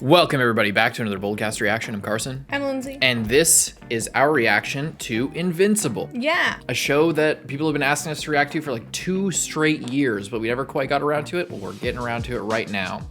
Welcome everybody back to another BOLDcast reaction. I'm Carson. I'm Lindsay. And this is our reaction to Invincible. Yeah. A show that people have been asking us to react to for like 2 straight years, but we never quite got around to it. Well, we're getting around to it right now.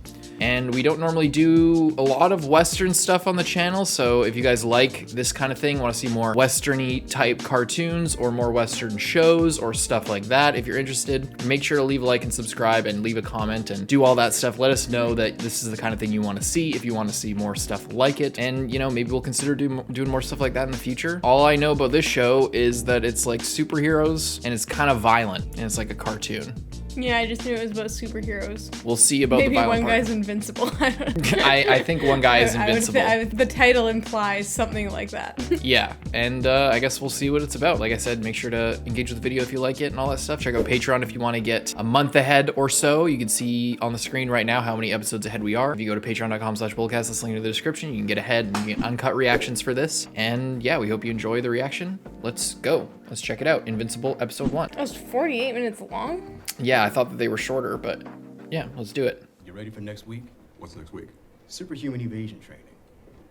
And we don't normally do a lot of Western stuff on the channel, so if you guys like this kind of thing, want to see more Western-y type cartoons or more Western shows or stuff like that, if you're interested, make sure to leave a like and subscribe and leave a comment and do all that stuff. Let us know that this is the kind of thing you want to see, if you want to see more stuff like it. And, you know, maybe we'll consider doing more stuff like that in the future. All I know about this show is that it's like superheroes and it's kind of violent and it's like a cartoon. Yeah, I just knew it was about superheroes. We'll see about Maybe the violent one part. guy's invincible. I think one guy is invincible. The title implies something like that. Yeah, and I guess we'll see what it's about. Like I said, make sure to engage with the video if you like it and all that stuff. Check out Patreon if you want to get a month ahead or so. You can see on the screen right now how many episodes ahead we are. If you go to patreon.com/BOLDcast, that's linked in the description. You can get ahead and you get uncut reactions for this. And yeah, we hope you enjoy the reaction. Let's go. Let's check it out. Invincible episode 1. That was 48 minutes long? Yeah, I thought that they were shorter, but yeah, let's do it. You ready for next week? What's next week? Superhuman evasion training.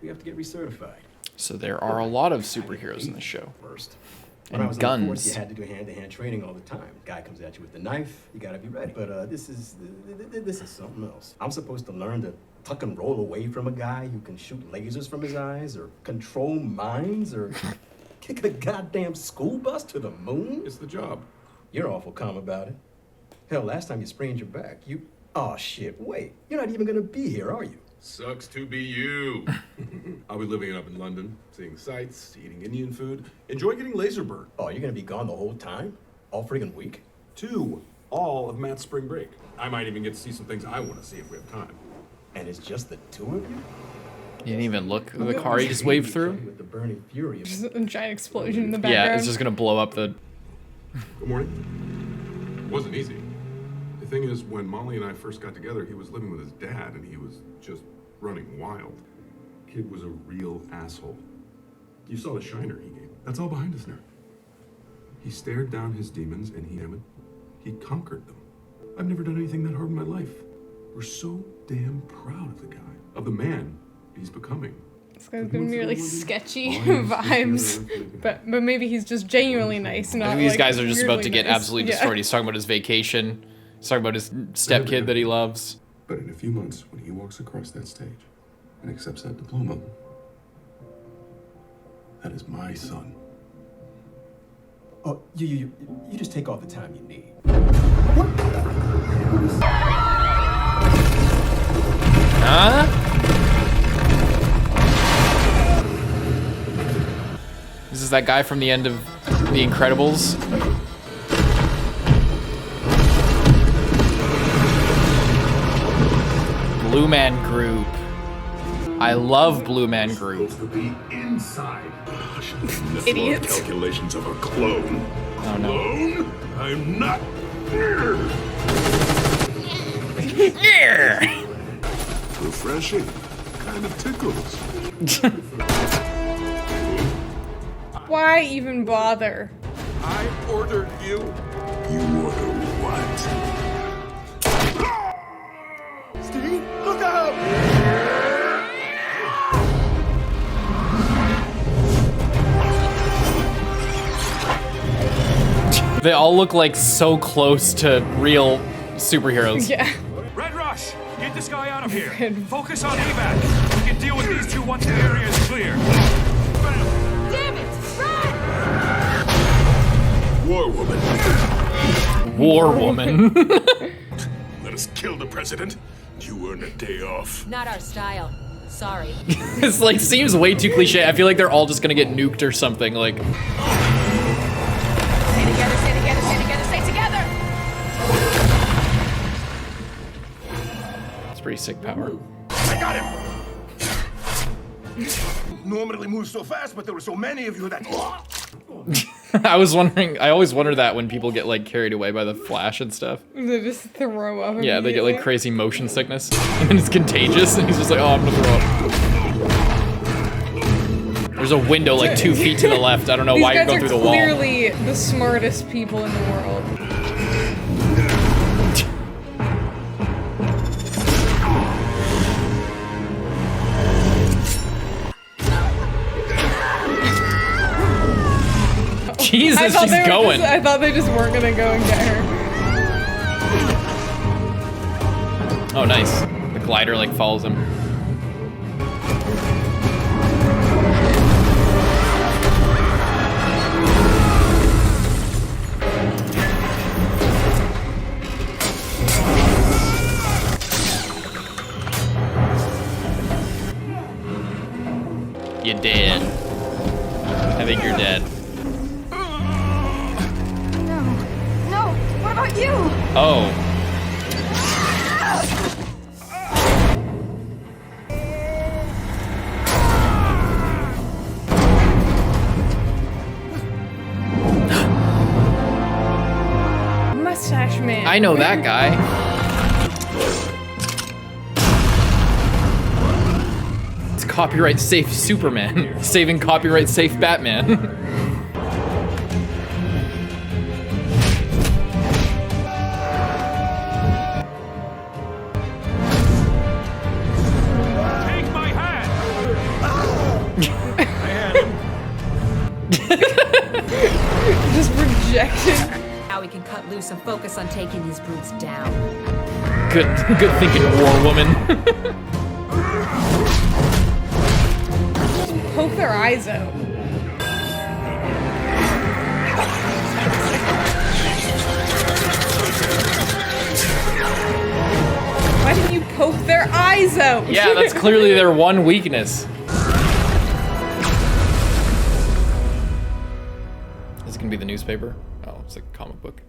We have to get recertified. So there are a lot of superheroes in this show. First. And When I was on the force, guns. you had to do hand-to-hand training all the time. Guy comes at you with the knife, you gotta be ready. But this is something else. I'm supposed to learn to tuck and roll away from a guy who can shoot lasers from his eyes, or control minds, or kick a goddamn school bus to the moon? It's the job. You're awful calm about it. Hell, last time you sprained your back, oh shit, wait. You're not even gonna be here, are you? Sucks to be you. I'll be living it up in London, seeing sights, eating Indian food, enjoy getting laser burn. Oh, you're gonna be gone the whole time? All friggin' week? 2, all of Matt's spring break. I might even get to see some things I want to see if we have time. And it's just the two of you? You didn't even look at the car he just waved through? With the burning fury of Just a giant explosion in the background. Yeah, it's just gonna blow up the... Good morning. It wasn't easy. The thing is, when Molly and I first got together, he was living with his dad and he was just running wild. Kid was a real asshole. You saw the shiner he gave. That's all behind us now. He stared down his demons and he conquered them. I've never done anything that hard in my life. We're so damn proud of the guy, of the man he's becoming. This guy's gonna be really sketchy vibes, but maybe he's just genuinely nice. Not I think these like guys are just about to weirdly get nice. absolutely Yeah. destroyed. He's talking about his vacation. He's talking about his stepkid that he loves. But in a few months, when he walks across that stage and accepts that diploma, that is my son. Oh, you just take all the time you need. Huh? This is that guy from the end of The Incredibles. Blue Man Group. I love Blue Man Group. To be inside. Idiots. Calculations of a clone. Oh no. Clone? I'm not here. Refreshing. Kind of tickles. Why even bother? I ordered you. You ordered what? Steve, look out! They all look like so close to real superheroes. Yeah. Red Rush, get this guy out of here. Red- Focus on evac. We can deal with these two once the area is clear. Damn it! Run! War woman. War Woman. Let us kill the president. You earn a day off. Not our style. Sorry. This like seems way too cliche. I feel like they're all just gonna get nuked or something. Like, Stay together, stay together, stay together, stay together! it's pretty sick power. I got him. Normally moves so fast, but there were so many of you that. I was wondering. I always wonder that when people get like carried away by the Flash and stuff. They just throw up. Yeah, they get like immediately. crazy motion sickness, and it's contagious. And he's just like, "Oh, I'm gonna throw up." There's a window like 2 feet to the left. I don't know These why you're guys going are through the wall. clearly the smartest people in the world. Jesus, she's going. I thought they just weren't gonna go and get her. Oh, nice. The glider like follows him. You're dead. I think you're dead. No, what about you? Oh. Mustache man. I know that guy. It's copyright safe Superman. Saving copyright safe Batman. Take my hand! Just rejected. Now we can cut loose and focus on taking these brutes down. Good thinking, war woman. Poke their eyes out. Why didn't you poke their eyes out? Yeah, that's clearly their one weakness. Is it gonna be the newspaper? Oh, it's like a comic book.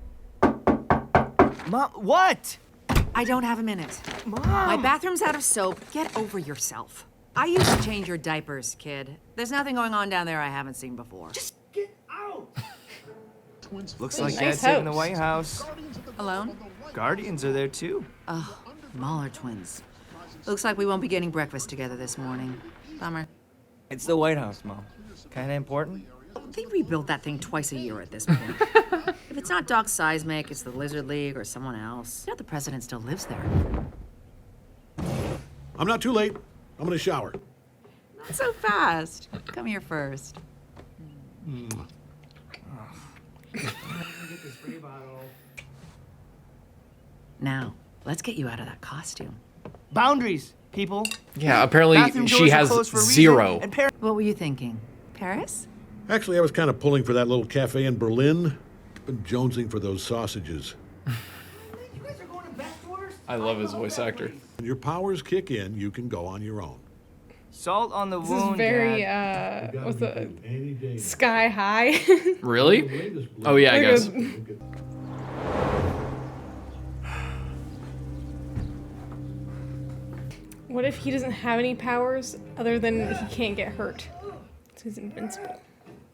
Mom, what? I don't have a minute. Mom! My bathroom's out of soap. Get over yourself. I used to change your diapers, kid. There's nothing going on down there I haven't seen before. Just get out! Looks like Nice Dad's saving the house. White House. Alone? Guardians are there too. Oh, Mahler twins. Looks like we won't be getting breakfast together this morning. Bummer. It's the White House, Mom. Kinda important. They rebuild that thing twice a year at this point. If it's not Doc Seismic, it's the Lizard League or someone else. You know the president still lives there. I'm not too late. I'm gonna shower. Not so fast. Come here first. Now, let's get you out of that costume. Boundaries, people. Yeah, apparently Bathroom she doors are has closed for a reason, zero. and What were you thinking? Paris? Actually, I was kind of pulling for that little cafe in Berlin. Been jonesing for those sausages. You guys are going to back doors? I love his voice actor. When your powers kick in, you can go on your own. Salt on the This wound, is very, Dad. what's the, Sky High? Really? Oh yeah, I guess. What if he doesn't have any powers other than he can't get hurt? So he's invincible.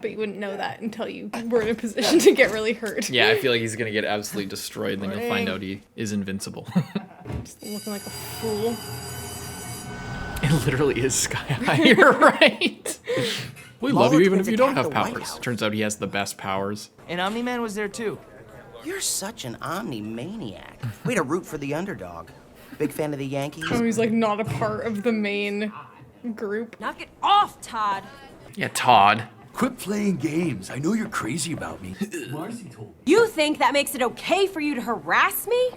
But you wouldn't know that until you were in a position to get really hurt. Yeah, I feel like he's gonna get absolutely destroyed, then you'll find out he is invincible. Just looking like a fool. It literally is Sky High, you're right. We love you even if you don't have powers. Turns out he has the best powers. And Omni-Man was there too. You're such an omni maniac. Way to root for the underdog. Big fan of the Yankees? Oh, he's like not a part of the main group. Knock it off, Todd. Yeah, Todd. Quit playing games. I know you're crazy about me. You think that makes it okay for you to harass me?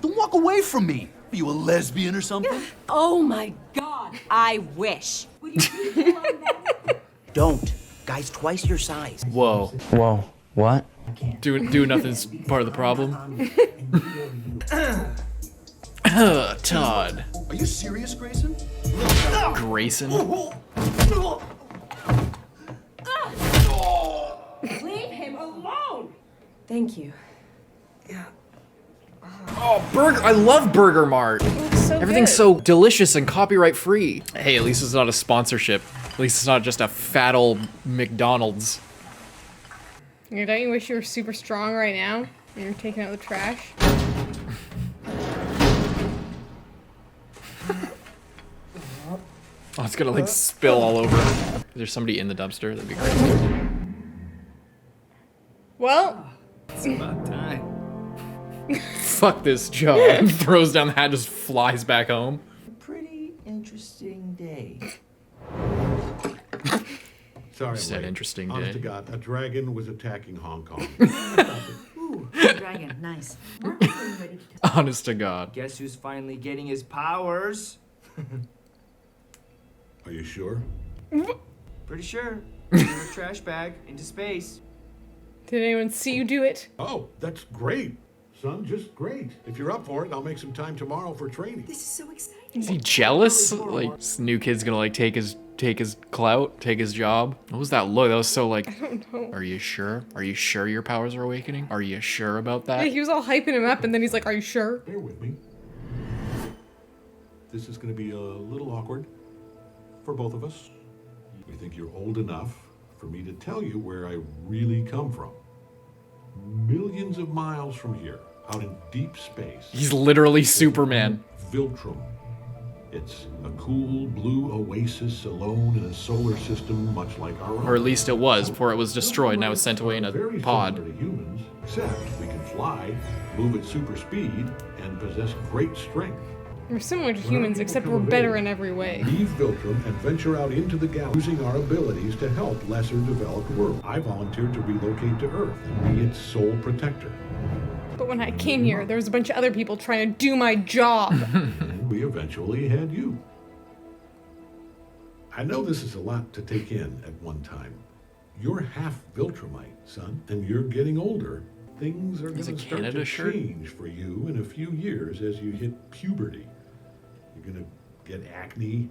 Don't walk away from me. Are you a lesbian or something? Oh my God, I wish. Would you please get along then? Don't. Guy's twice your size. Whoa. Whoa, what? Do nothing's part of the problem. Todd. Are you serious, Grayson? Grayson. Leave him alone. Thank you. Oh, burger! I love Burger Mart. So Everything's good. so delicious and copyright free. Hey, at least it's not a sponsorship. At least it's not just a fat old McDonald's. Don't you wish you were super strong right now? And you're taking out the trash? Oh, it's gonna like spill all over. Is there somebody in the dumpster? That'd be great. Well, It's about time. Fuck this job. Throws down the hat, just flies back home. Pretty interesting day. Sorry, Just an Wade. interesting Honest day. to God, a dragon was attacking Hong Kong. Ooh, dragon, nice. Honest to God. Guess who's finally getting his powers? Are you sure? Pretty sure. Threw a trash bag into space. Did anyone see you do it? Oh, that's great, son. Just great. If you're up for it, I'll make some time tomorrow for training. This is so exciting. Is he jealous? Like, this new kid's gonna like take his clout, take his job. What was that look? That was so like, I don't know. are you sure? Are you sure your powers are awakening? Are you sure about that? Yeah, he was all hyping him up, and then he's like, "Are you sure?" Bear with me. This is going to be a little awkward for both of us. We think you're old enough for me to tell you where I really come from. Millions of miles from here, out in deep space. He's literally Superman. Viltrum. It's a cool blue oasis alone in a solar system much like our own. Or at least it was before it was destroyed. Now it's sent away in a Very pod. similar to humans, except we can fly, move at super speed, and possess great strength. We're similar to humans, except we're better in every way. Leave Viltrum and venture out into the galaxy using our abilities to help lesser developed worlds. I volunteered to relocate to Earth and be its sole protector. But when I came here, there was a bunch of other people trying to do my job. And we eventually had you. I know this is a lot to take in at one time. You're half Viltrumite, son, and you're getting older. Things are going Is to it start Canada to shirt? change for you in a few years as you hit puberty. You're going to get acne.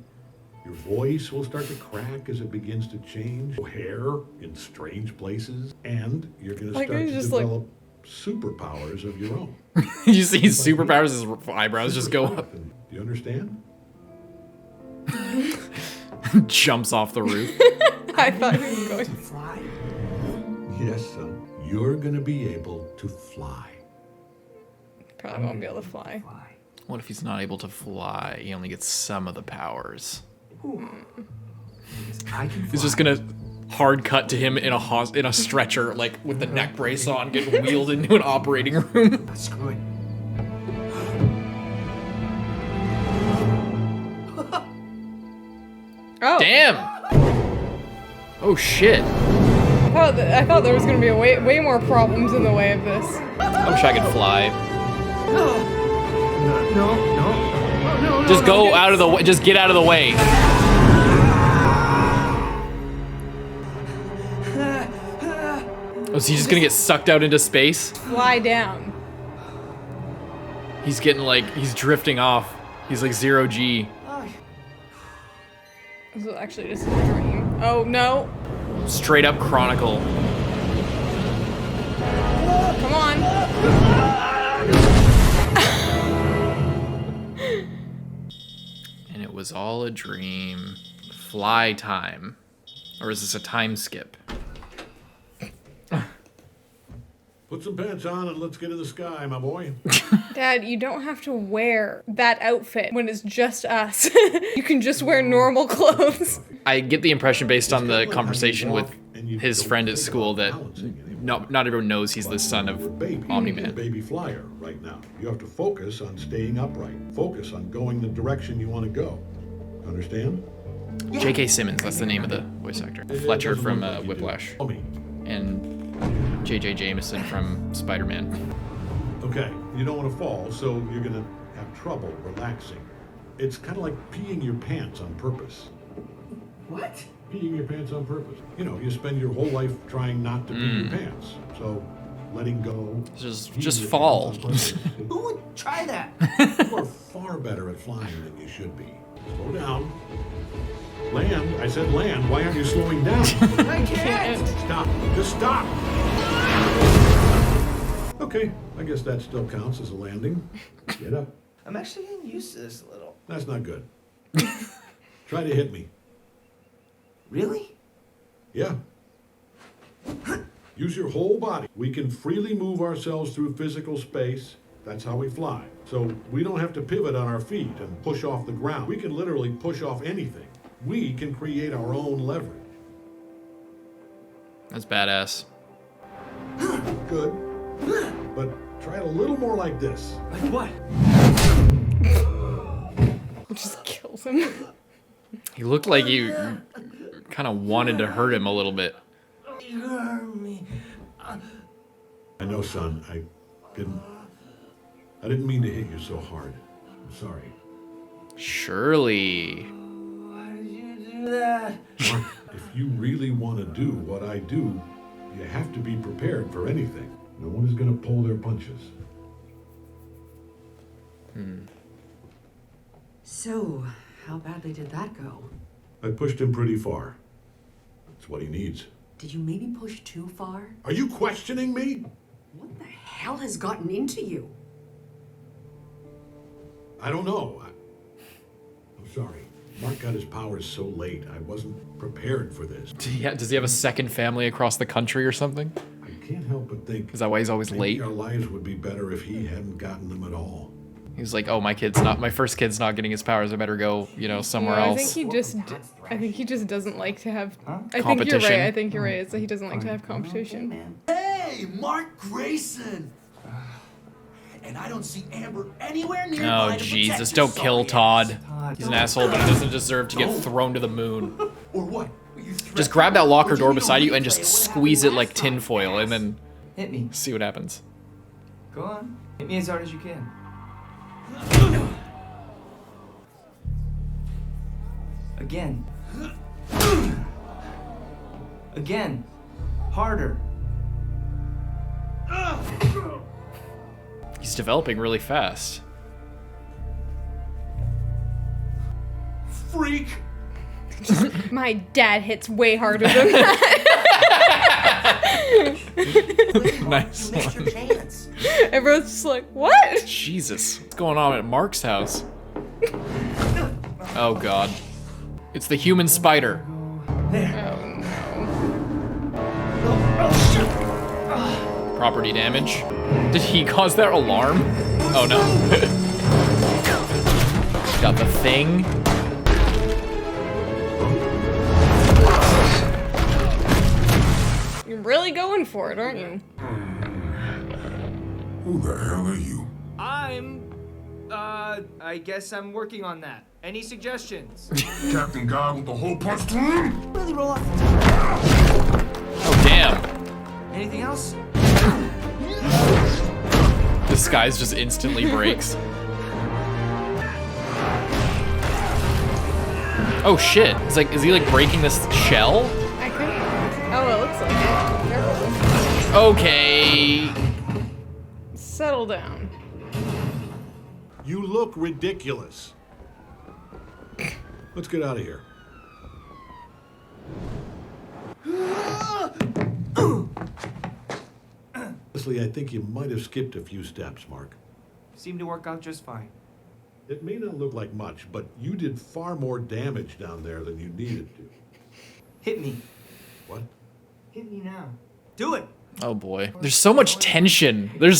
Your voice will start to crack as it begins to change. Hair in strange places. And you're going to Like, start it's to just like- develop superpowers of your own. You see his superpowers, his eyebrows just go up. Do you understand? Jumps off the roof. I thought he was going to Fly? Yes, son. You're going to be able to fly. Probably won't be able to fly. What if he's not able to fly? He only gets some of the powers. I can He's just gonna hard cut to him in a stretcher, like with the neck brace on, getting wheeled into an operating room. Screw it. Oh, Damn! Oh shit! I thought there was gonna be way more problems in the way of this. I wish I could fly. No. Just go out of the way. Just get out of the way. Oh, so he's just gonna get sucked out into space? Fly down. He's getting like, he's drifting off. He's like 0G. This is actually just a dream. Oh no! Straight up Chronicle. Come on! And it was all a dream. Fly time. Or is this a time skip? Put some pants on and let's get in the sky, my boy. Dad, you don't have to wear that outfit when it's just us. You can just wear normal clothes. I get the impression based on the conversation with his friend at school that not everyone knows he's the son of Omni-Man. Baby flyer right now. You have to focus on staying upright. Focus on going the direction you want to go. Understand? J.K. Simmons, that's the name of the voice actor. Fletcher from Whiplash. And J.J. Jameson from Spider-Man. Okay, you don't want to fall, so you're going to have trouble relaxing. It's kind of like peeing your pants on purpose. What? Peeing your pants on purpose. You know, you spend your whole life trying not to pee your pants. So, letting go. Just peeing your fall. pants on purpose. Who would try that? You are far better at flying than you should be. Slow down. Land. I said land. Why aren't you slowing down? I can't. Stop. Just stop. Okay, I guess that still counts as a landing. Get up. I'm actually getting used to this a little. That's not good. Try to hit me. Really? Yeah. Use your whole body. We can freely move ourselves through physical space. That's how we fly. So we don't have to pivot on our feet and push off the ground. We can literally push off anything. We can create our own leverage. That's badass. Good. But try it a little more like this. Like what? It just kills him. He looked like he kind of wanted to hurt him a little bit. You hurt me. I know, son. I didn't mean to hit you so hard. I'm sorry. Surely. Why did you do that? Mark, if you really want to do what I do, you have to be prepared for anything. No one is going to pull their punches. So, how badly did that go? I pushed him pretty far. That's what he needs. Did you maybe push too far? Are you questioning me? What the hell has gotten into you? I don't know. I'm sorry. Mark got his powers so late. I wasn't prepared for this. Does he have a second family across the country or something? I can't help but think. Is that why he's always maybe late? Our lives would be better if he hadn't gotten them at all. He's like, oh, my first kid's not getting his powers. I better go, somewhere No, else. I think he just doesn't like to have. I think you're Competition? right. I think you're right. It's that he doesn't like to have competition. Hey, Mark Grayson! And I don't see Amber anywhere nearby Oh, to protect Jesus. her Don't kill sorry Todd. ass. He's an asshole, but he doesn't deserve to get thrown to the moon. Or what? Just grab that locker door beside you and just squeeze it like tinfoil and then Hit me. see what happens. Go on. Hit me as hard as you can. Again. Again. Harder. He's developing really fast. Freak! My dad hits way harder than that. Nice You missed your one. chance. Everyone's just like, what? Jesus. What's going on at Mark's house? Oh, God. It's the human spider. Oh no. Property damage. Did he cause that alarm? Oh, no. Got the thing. You're really going for it, aren't you? Who the hell are you? I guess I'm working on that. Any suggestions? Captain God with the hole punched him? Really roll off. Oh, damn. Anything else? Disguise just instantly breaks. Oh, shit. Is he like breaking this shell? I couldn't. Oh, it looks like it. Careful. Okay. Settle down. You look ridiculous. Let's get out of here. Honestly, I think you might have skipped a few steps, Mark. Seemed to work out just fine. It may not look like much, but you did far more damage down there than you needed to. Hit me. What? Hit me now. Do it. Oh boy. There's so much tension. There's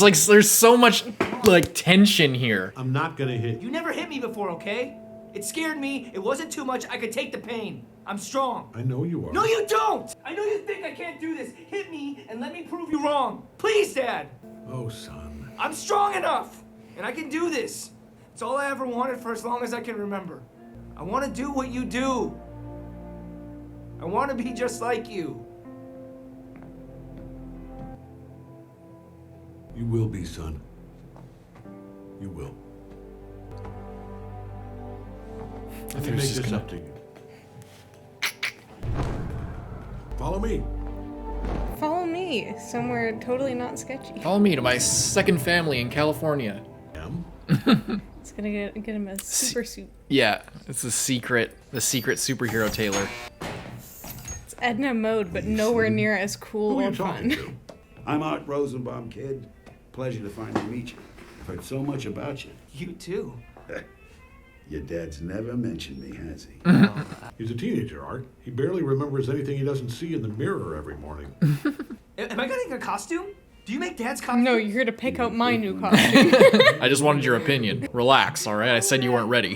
so much like tension here. I'm not gonna hit You you. never hit me before, okay? It scared me. It wasn't too much. I could take the pain. I'm strong. I know you are. No, you don't! I know you think I can't do this. Hit me and let me prove you wrong. Please, Dad. Oh, son. I'm strong enough, and I can do this. It's all I ever wanted for as long as I can remember. I want to do what you do. I want to be just like you. You will be, son. You will. I Let me think make it's just this gonna... up to you. Follow me. Follow me somewhere totally not sketchy. Follow me to my second family in California. It's gonna get him a super suit. Yeah, it's the secret superhero tailor. It's Edna mode, but nowhere near as cool Who are or you talking fun. to? I'm Art Rosenbaum, kid. Pleasure to finally meet you. I've heard so much about you. You too. Your dad's never mentioned me, has he? He's a teenager, Art. He barely remembers anything he doesn't see in the mirror every morning. Am I getting a costume? Do you make Dad's costume? No, you're here to pick out my new costume. I just wanted your opinion. Relax, all right? I said you weren't ready.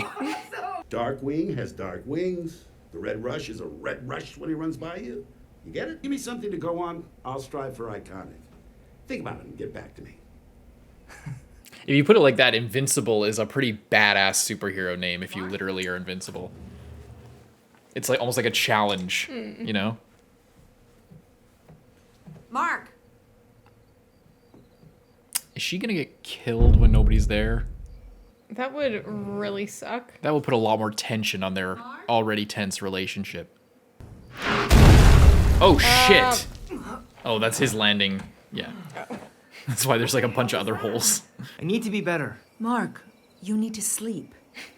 Darkwing has dark wings. The Red Rush is a red rush when he runs by you. You get it? Give me something to go on. I'll strive for iconic. Think about it and get back to me. If you put it like that, Invincible is a pretty badass superhero name if you literally are invincible. It's like almost like a challenge, you know? Mark! Is she gonna get killed when nobody's there? That would really suck. That would put a lot more tension on their already tense relationship. Oh, shit! Oh, that's his landing. Yeah. That's why there's like a bunch of other holes. I need to be better. Mark, you need to sleep.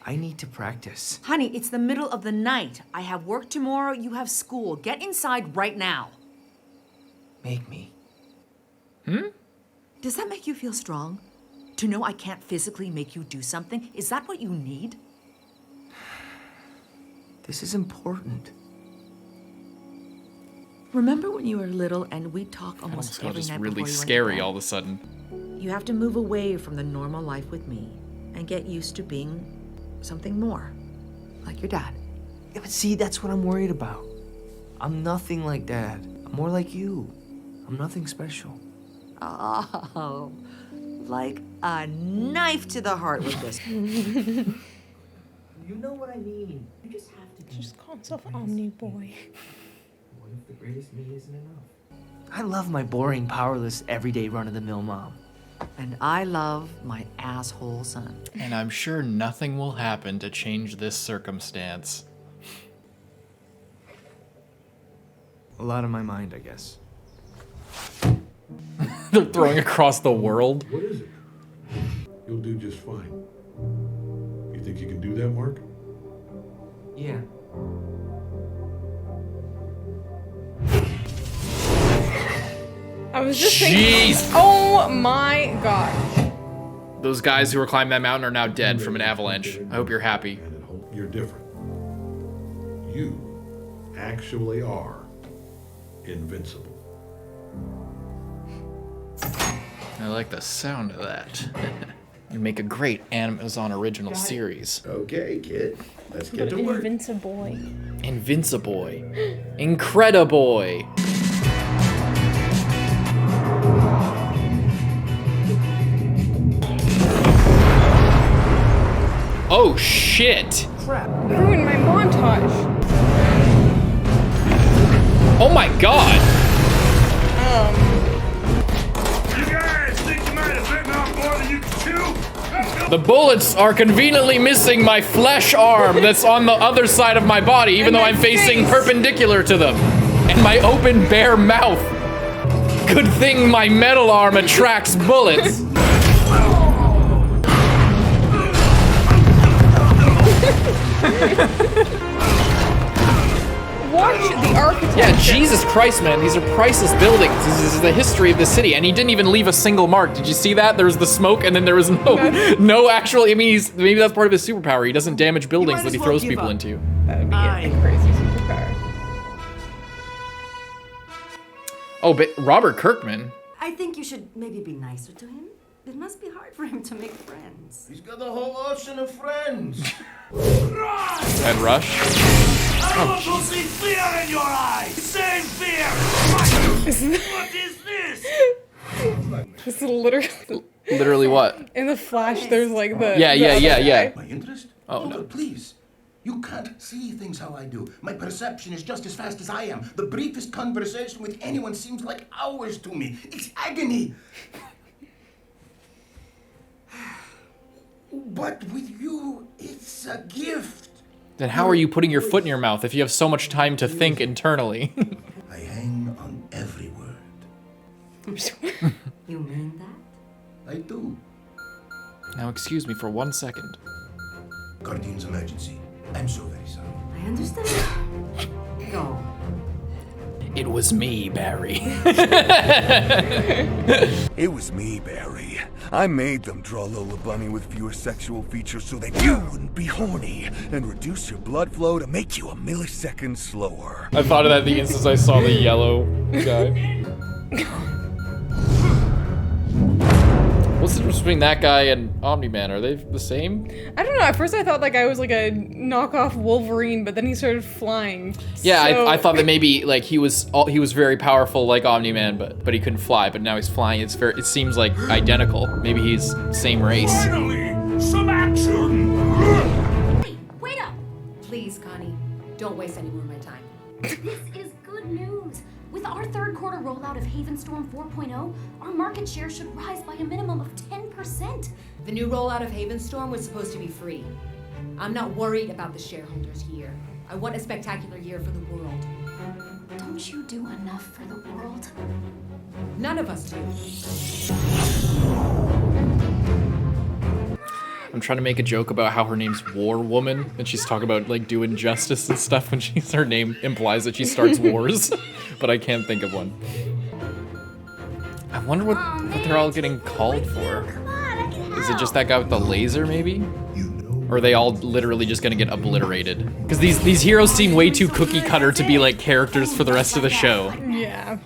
I need to practice. Honey, it's the middle of the night. I have work tomorrow, you have school. Get inside right now. Make me. Does that make you feel strong? To know I can't physically make you do something? Is that what you need? This is important. Remember when you were little and we'd talk almost It's all every just night really before you scary went to bed? all of a sudden. You have to move away from the normal life with me and get used to being something more, like your dad. Yeah, but see, that's what I'm worried about. I'm nothing like Dad. I'm more like you. I'm nothing special. Oh, like a knife to the heart with this. You know what I mean. You just have to Just call himself Omni Boy. What if the greatest me isn't enough? I love my boring, powerless, everyday run-of-the-mill mom. And I love my asshole son. And I'm sure nothing will happen to change this circumstance. A lot on my mind, I guess. They're throwing across the world. What is it? You'll do just fine. You think you can do that, Mark? Yeah. I was just thinking. Jeez. Oh my god. Those guys who were climbing that mountain are now dead from an avalanche. I hope you're happy. You're different. You actually are invincible. I like the sound of that. You'd make a great Amazon original series. Okay, kid. Let's get But to work. Invincible. Invincible. Incrediboy. Oh shit! Crap. Ruined my montage. Oh my god! You guys think you might have bitten off more than you can chew? The bullets are conveniently missing my flesh arm that's on the other side of my body, even though I'm facing perpendicular to them. And my open, bare mouth. Good thing my metal arm attracts bullets. Watch the architecture. Yeah, Jesus Christ, man. These are priceless buildings. This is the history of the city. And he didn't even leave a single mark. Did you see that? There was the smoke and then there was no actual, I mean, maybe that's part of his superpower. He doesn't damage buildings that he throws people into. That would be a crazy superpower. Oh, but Robert Kirkman. I think you should maybe be nicer to him. It must be hard for him to make friends. He's got the whole ocean of friends. Ed Rush. I also see fear in your eyes. Same fear. What is this? This is literally. Literally what? In the Flash, there's like the. Yeah. My interest? Oh, no. Please. You can't see things how I do. My perception is just as fast as I am. The briefest conversation with anyone seems like hours to me. It's agony. But with you, it's a gift. Then how are you putting your foot in your mouth if you have so much time to think internally? I hang on every word. You mean that? I do. Now excuse me for 1 second. Guardian's emergency. I'm so very sorry. I understand. Go. It was me, Barry. It was me, Barry. I made them draw Lola Bunny with fewer sexual features so that you wouldn't be horny and reduce your blood flow to make you a millisecond slower. I thought of that the instant I saw the yellow guy. What's the difference between that guy and Omni-Man? Are they the same? I don't know. At first, I thought that guy was like a knockoff Wolverine, but then he started flying. Yeah, so... I thought that maybe like he was very powerful like Omni-Man, but he couldn't fly. But now he's flying. It seems like identical. Maybe he's same race. Finally, some action. Hey, wait up! Please, Connie, Don't waste any more of my time. This is good news. With our third quarter rollout of Havenstorm 4.0, our market share should rise by a minimum of 10%. The new rollout of Havenstorm was supposed to be free. I'm not worried about the shareholders here. I want a spectacular year for the world. Don't you do enough for the world? None of us do. I'm trying to make a joke about how her name's War Woman, and she's talking about like doing justice and stuff when her name implies that she starts wars, but I can't think of one. I wonder what they're all getting called for. Is it just that guy with the laser, maybe? Or are they all literally just gonna get obliterated? Because these heroes seem way too cookie cutter to be like characters for the rest of the show. Yeah.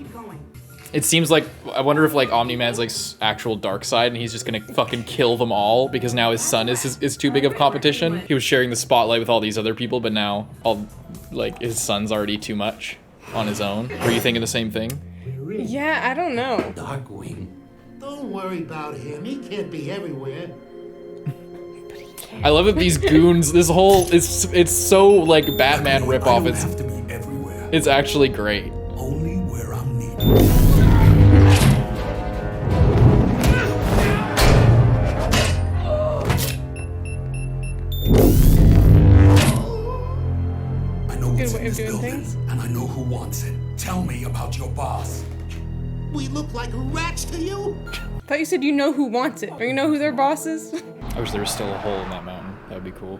It seems like, I wonder if like Omni-Man's like actual dark side and he's just gonna fucking kill them all because now his son is too big of competition. He was sharing the spotlight with all these other people, but now like his son's already too much on his own. Were you thinking the same thing? Yeah, I don't know. Darkwing. Don't worry about him. He can't be everywhere. I love that these goons, this whole, it's so like Batman ripoff. It's actually great. Only where I'm needed. Good way of doing things. And I know who wants it. Tell me about your boss. We look like rats to you? I thought you said you know who wants it. Don't you know who their boss is? I wish there was still a hole in that mountain. That would be cool.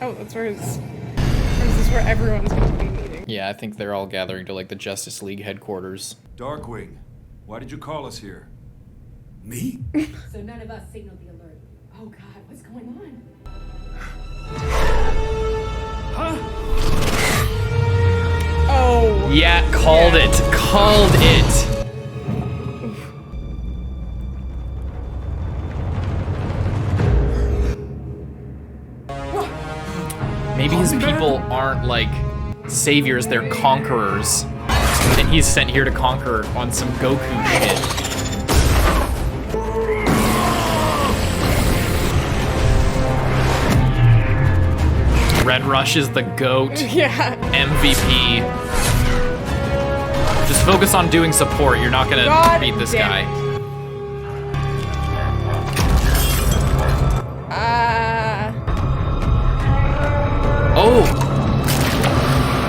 Oh, that's where it's... Or is this where everyone's going to be meeting? Yeah, I think they're all gathering to like the Justice League headquarters. Darkwing, why did you call us here? Me? So none of us signaled the alert. Oh God, what's going on? Oh. Yeah, called it. Called it. Maybe his people aren't like saviors, they're conquerors. And he's sent here to conquer on some Goku shit. Red Rush is the GOAT. Yeah. MVP. Just focus on doing support. You're not gonna beat this guy. Oh.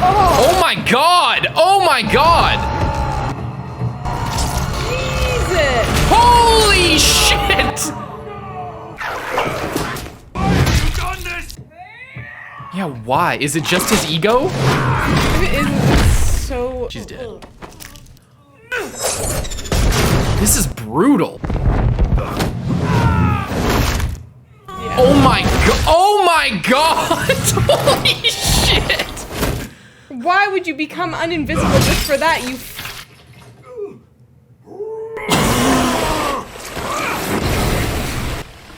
Oh my god! Oh my god! Jesus! Holy shit! Yeah, why? Is it just his ego? It is so... She's dead. This is brutal. Yeah. Oh my god! Oh my god! Holy shit! Why would you become uninvisible just for that, you...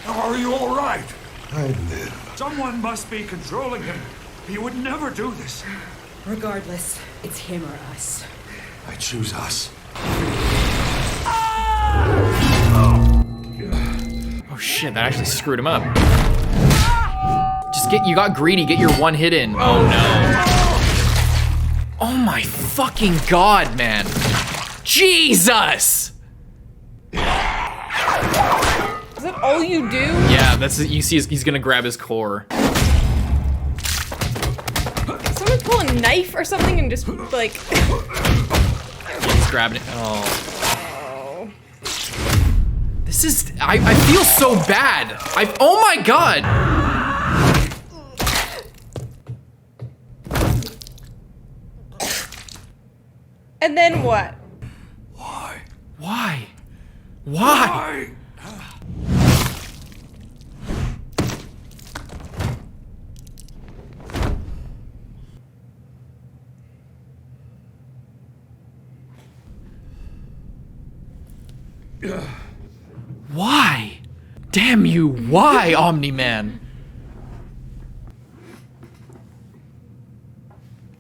Are you all right? I live. Someone must be controlling him. He would never do this. Regardless, it's him or us. I choose us. Oh shit, that actually screwed him up. Just you got greedy, get your one hit in. Oh no. Oh my fucking god, man. Jesus! Is that all you do? Yeah, that's you see he's gonna grab his core. Someone pull a knife or something and just like... He's grabbing it. Oh. This is, I feel so bad. Oh my god. And then what? Why? Why? Why? Why? Damn you, why, Omni-Man?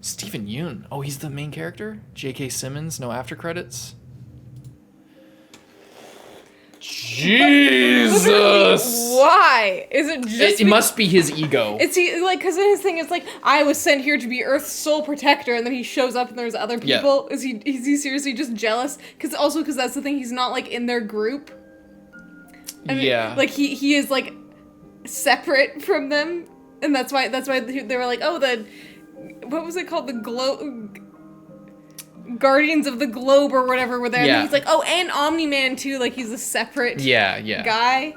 Stephen Yeun. Oh, he's the main character? J.K. Simmons, no after credits? Jesus. Why? Is it just? It must be his ego. It's like because his thing is like I was sent here to be Earth's sole protector, and then he shows up and there's other people. Yeah. Is he seriously just jealous? Because that's the thing. He's not like in their group. I mean, like he is like separate from them, and that's why they were like, oh, what was it called, the Guardians of the Globe or whatever were there. And he's like, oh, and Omni-Man too, like he's a separate guy.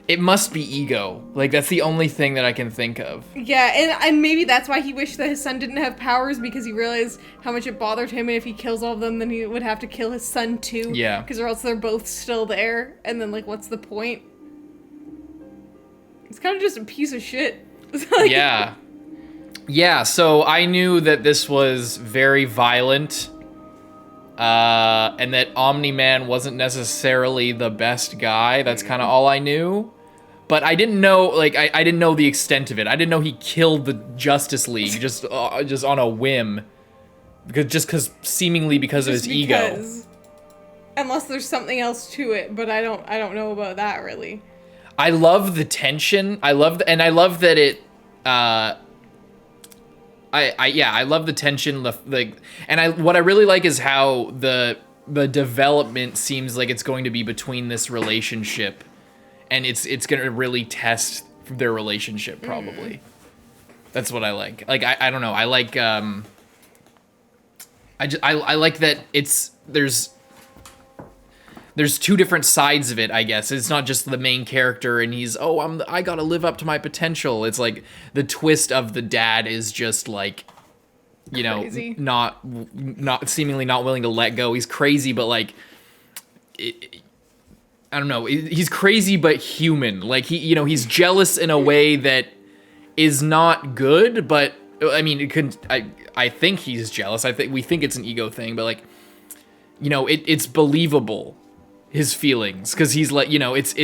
It must be ego. Like that's the only thing that I can think of. Yeah, and maybe that's why he wished that his son didn't have powers, because he realized how much it bothered him, and if he kills all of them, then he would have to kill his son too. Yeah. Because or else they're both still there, and then like what's the point? It's kind of just a piece of shit. Yeah. Yeah, so I knew that this was very violent, and that Omni-Man wasn't necessarily the best guy. That's kind of all I knew. But I didn't know, like, I didn't know the extent of it. I didn't know he killed the Justice League just on a whim. Seemingly because of his ego. Unless there's something else to it, but I don't know about that really. I love the tension. I love that it, I love the tension, what I really like is how the development seems like it's going to be between this relationship, and it's going to really test their relationship probably. That's what I like. Like I don't know. I like I like that there's two different sides of it, I guess. It's not just the main character and he's, I gotta live up to my potential. It's like the twist of the dad is just like, you know, crazy. not seemingly not willing to let go. He's crazy, but like, I don't know. He's crazy, but human. Like he's jealous in a way that is not good, but I mean, I think he's jealous. We think it's an ego thing, but like, you know, it's believable. His feelings, because he's like, you know, it's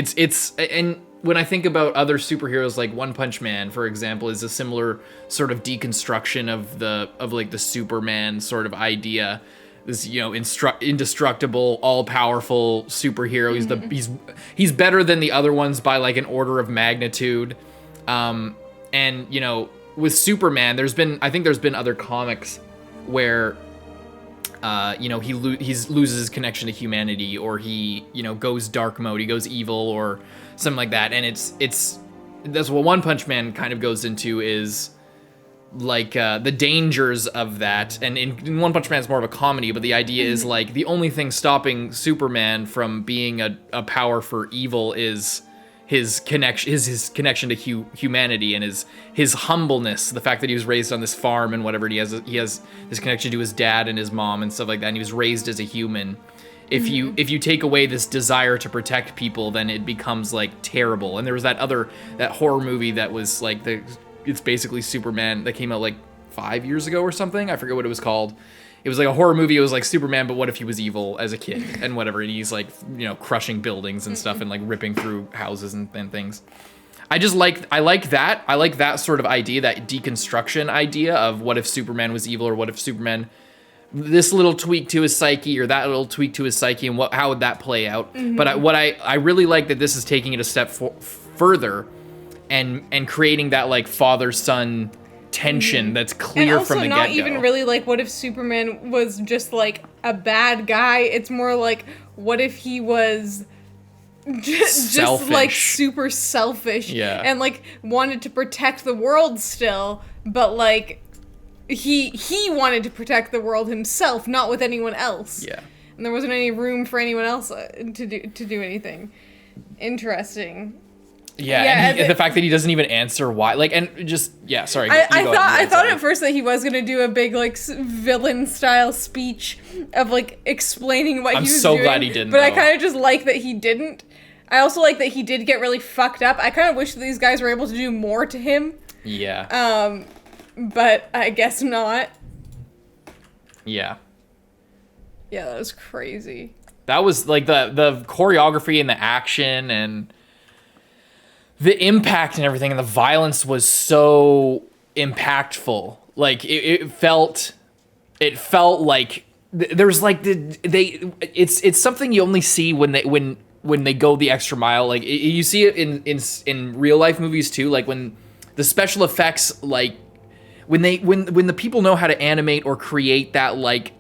and when I think about other superheroes like One Punch Man, for example, is a similar sort of deconstruction of the Superman sort of idea. This, you know, indestructible, all-powerful superhero. He's better than the other ones by like an order of magnitude. And you know, with Superman, there's been other comics where you know, he loses his connection to humanity, or he, you know, goes dark mode, he goes evil or something like that. And that's what One Punch Man kind of goes into, is like the dangers of that. And in One Punch Man it's more of a comedy, but the idea is like the only thing stopping Superman from being a power for evil is his connection to humanity, and his humbleness, the fact that he was raised on this farm and whatever, and he has this connection to his dad and his mom and stuff like that, and he was raised as a human. If you take away this desire to protect people, then it becomes like terrible. And there was that horror movie that was like it's basically Superman that came out like 5 years ago or something. I forget what it was called. It was like a horror movie. It was like Superman, but what if he was evil as a kid and whatever, and he's like, you know, crushing buildings and stuff and like ripping through houses and things. I like that sort of idea, that deconstruction idea of what if Superman was evil, or what if Superman, this little tweak to his psyche or that little tweak to his psyche, and how would that play out? But I really like that this is taking it a step further and creating that like father-son tension that's clear from the get-go. And also not even really like, what if Superman was just like a bad guy? It's more like, what if he was just like super selfish and like wanted to protect the world still, but like he wanted to protect the world himself, not with anyone else. Yeah. And there wasn't any room for anyone else to do anything. Interesting. Yeah, and the fact that he doesn't even answer why, like, and just sorry. I thought at first that he was gonna do a big like villain style speech of like explaining what he was doing. I'm so glad he didn't. But I kind of just like that he didn't. I also like that he did get really fucked up. I kind of wish that these guys were able to do more to him. Yeah. But I guess not. Yeah. Yeah, that was crazy. That was like the choreography and the action and the impact and everything, and the violence was so impactful. Like it felt like there's like it's something you only see when when they go the extra mile. Like you see it in real life movies too. Like when the special effects, like when the people know how to animate or create that, like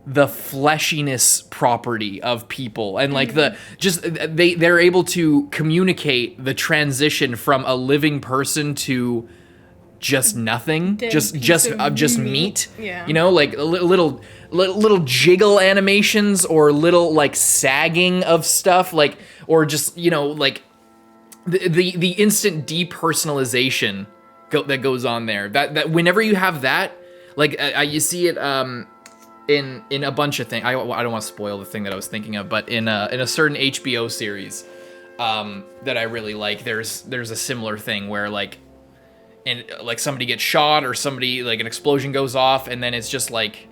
the fleshiness property of people, and like they're able to communicate the transition from a living person to just nothing, just meat. Yeah. You know, like little jiggle animations or little like sagging of stuff, like, or just, you know, like the instant depersonalization that goes on there. That whenever you have that, like you see it in a bunch of things. I don't want to spoil the thing that I was thinking of, but in a certain HBO series that I really like, there's a similar thing where like somebody gets shot or somebody, like an explosion goes off, and then it's just like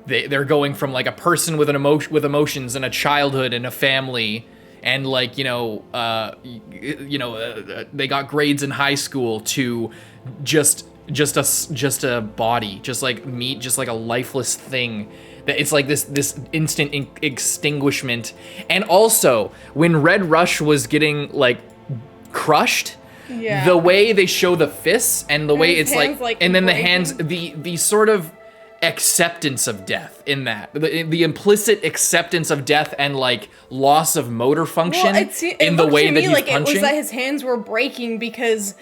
they're going from like a person with emotions and a childhood and a family, and like they got grades in high school, to just a body, just like meat, just like a lifeless thing. That it's like this instant extinguishment. And also when Red Rush was getting like crushed, the way they show the fists and the way it's like and then the hands, the sort of acceptance of death in that, the implicit acceptance of death and like loss of motor function in the way that he's punching. It was that his hands were breaking because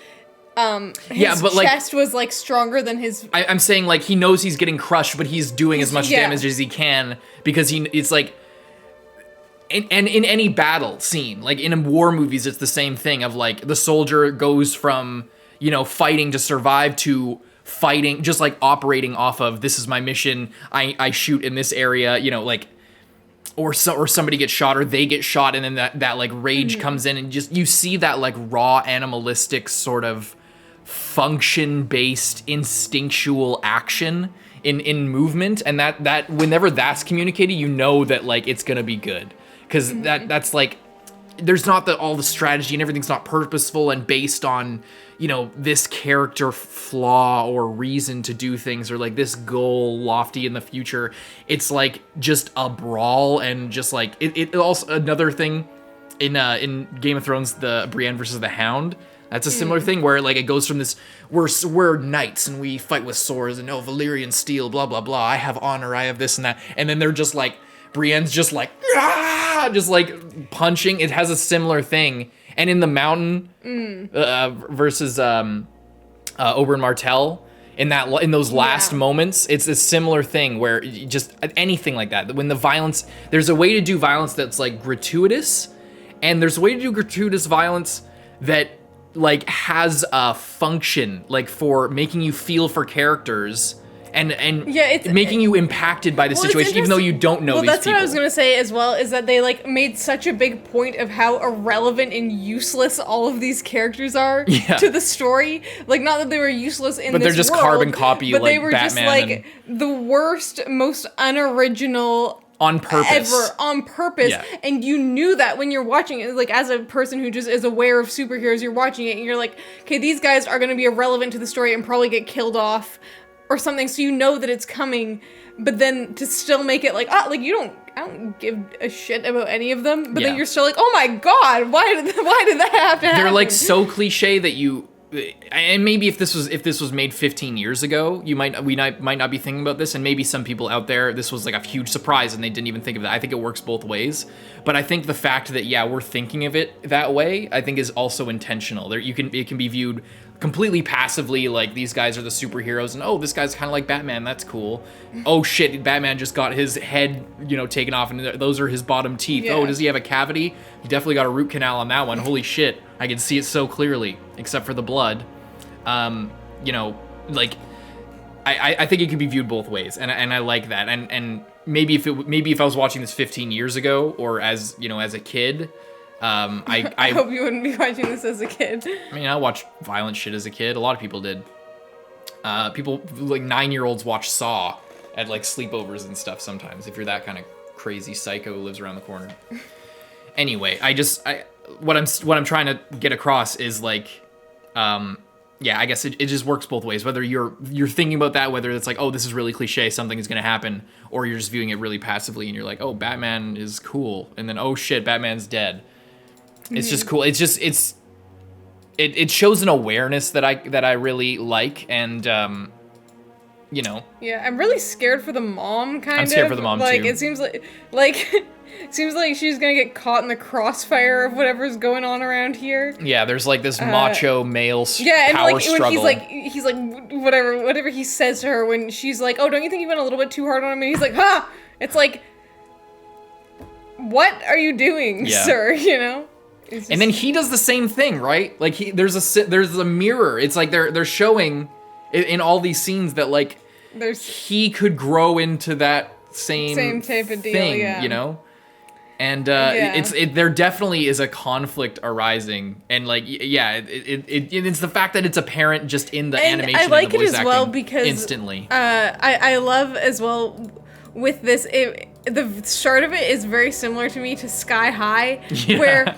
his but chest was like stronger than his. I'm saying like he knows he's getting crushed, but he's doing as much damage as he can because it's like. And in any battle scene, like in war movies, it's the same thing of like the soldier goes from, fighting to survive to fighting, just like operating off of, this is my mission, I shoot in this area, like, or somebody gets shot or they get shot, and then that like rage comes in, and just you see that like raw animalistic sort of function-based instinctual action in movement, and that whenever that's communicated, you know that like it's gonna be good. Because that's like, there's not all the strategy and everything's not purposeful and based on, this character flaw or reason to do things, or like this goal lofty in the future. It's like just a brawl, and just like it also another thing in Game of Thrones, the Brienne versus the Hound. That's a similar thing where like it goes from this, we're knights and we fight with swords and Valyrian steel, blah blah blah. I have honor, I have this and that, and then they're just like. Brienne's just like, just like punching. It has a similar thing. And in the Mountain versus Oberyn Martell, in those last moments, it's a similar thing where just anything like that. When the violence, there's a way to do violence that's like gratuitous, and there's a way to do gratuitous violence that like has a function, like for making you feel for characters. And it's making you impacted by the situation, even though you don't know these people. Well, that's what I was gonna say as well, is that they like made such a big point of how irrelevant and useless all of these characters are to the story. Like, not that they were useless in this world, but they're just carbon copy, but like they were Batman, just like the worst, most unoriginal. On purpose. Ever, on purpose. Yeah. And you knew that when you're watching it, like as a person who just is aware of superheroes, you're watching it and you're like, okay, these guys are gonna be irrelevant to the story and probably get killed off. Or something, so you know that it's coming, but then to still make it like, I don't give a shit about any of them, but then you're still like, oh my god, why did that have to happen? They're like so cliche that you, and maybe if this was made 15 years ago, we might not be thinking about this, and maybe some people out there, this was like a huge surprise and they didn't even think of that. I think it works both ways, but I think the fact that we're thinking of it that way, I think is also intentional. It can be viewed completely passively, like these guys are the superheroes, and this guy's kind of like Batman, that's cool. Oh shit, Batman just got his head, taken off, and those are his bottom teeth. Yeah. Oh, does he have a cavity? He definitely got a root canal on that one. Holy shit, I can see it so clearly, except for the blood. Like I think it could be viewed both ways, and I like that. And maybe if I was watching this 15 years ago, or as a kid. I hope you wouldn't be watching this as a kid. I mean, I watched violent shit as a kid. A lot of people did. People like 9-year-olds watch Saw at like sleepovers and stuff sometimes, if you're that kind of crazy psycho who lives around the corner. Anyway, what I'm trying to get across is like yeah, I guess it just works both ways. Whether you're thinking about that, whether it's like, oh, this is really cliche, something is going to happen, or you're just viewing it really passively and you're like, oh, Batman is cool. And then, oh shit, Batman's dead. It's just cool. It's just, it shows an awareness that I really like. And, you know. Yeah, I'm really scared for the mom, kind of. I'm scared for the mom, like, too. It seems like seems like she's gonna get caught in the crossfire of whatever's going on around here. Yeah, there's like this macho male and power like struggle. when he's like whatever he says to her when she's like, oh, don't you think you went a little bit too hard on him? And he's like, ha! It's like, what are you doing, sir? You know. And then he does the same thing, right? Like there's a mirror. It's like they're showing in all these scenes that like he could grow into that same type of deal, thing, you know. And there definitely is a conflict arising, and like it's the fact that it's apparent just in the animation. I like and the it voice as acting well because instantly. I love as well with this. The start of it is very similar to me to Sky High, where